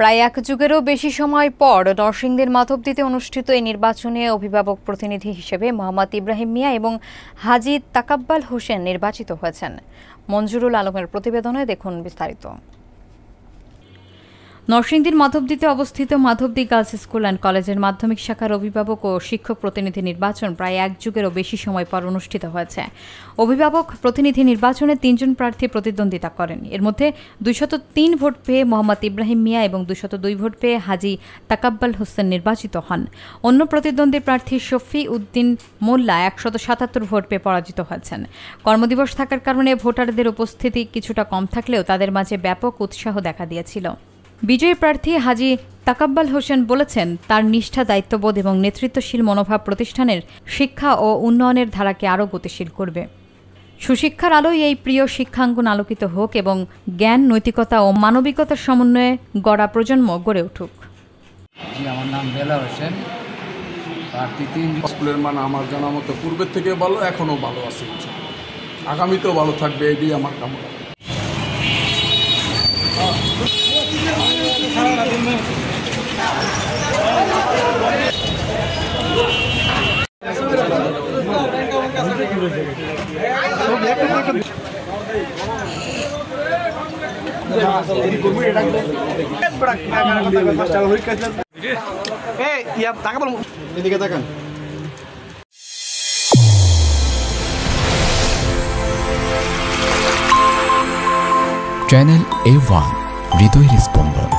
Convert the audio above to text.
প্রায় এক যুগেরও বেশি সময় পর নরসিংদীর মাধবদীতে অনুষ্ঠিত এই নির্বাচনে অভিভাবক প্রতিনিধি হিসেবে মোহাম্মদ ইব্রাহিম মিয়া এবং হাজী তাকাব্বাল হোসেন নির্বাচিত হয়েছেন। মঞ্জুরুল আলমের প্রতিবেদনে দেখুন বিস্তারিত। নরসিংদীর মাধবদীতে অবস্থিত মাধবদী গার্লস স্কুল অ্যান্ড কলেজের মাধ্যমিক শাখার অভিভাবক ও শিক্ষক প্রতিনিধি নির্বাচন প্রায় এক যুগেরও বেশি সময় পর অনুষ্ঠিত হয়েছে। অভিভাবক প্রতিনিধি নির্বাচনে ৩ জন প্রার্থী প্রতিদ্বন্দ্বিতা করেন। এর মধ্যে ২০৩ ভোট পেয়ে মোহাম্মদ ইব্রাহিম মিয়া এবং ২০২ ভোট পেয়ে হাজী তাকাব্বাল হোসেন নির্বাচিত হন। অন্য প্রতিদ্বন্দ্বী প্রার্থী শফি উদ্দিন মোল্লা ১৭৭ ভোট পেয়ে পরাজিত হয়েছেন। কর্মদিবস থাকার কারণে ভোটারদের উপস্থিতি কিছুটা কম থাকলেও তাদের মাঝে ব্যাপক উৎসাহ দেখা দিয়েছিল। বিজয়ী প্রার্থী হাজী তাকাব্বাল হোসেন বলেছেন, তার নিষ্ঠা, দায়িত্ববোধ এবং নেতৃত্বশীল মনোভাব প্রতিষ্ঠানের শিক্ষা ও উন্নয়নের ধারাকে আরও গতিশীল করবে। সুশিক্ষার আলোয় এই প্রিয় শিক্ষাঙ্গন আলোকিত হোক এবং জ্ঞান, নৈতিকতা ও মানবিকতার সমন্বয়ে গড়া প্রজন্ম গড়ে উঠুক। আমার নাম বেলা হোসেন। প্রার্থী ৩ স্কুলের মান আমার জানা মতো পূর্বের থেকে ভালো, এখনও ভালো আছে, আগামীতেও ভালো থাকবে, এটাই আমার কামনা। চ্যানেল A1 হৃদয়ের স্পন্দন।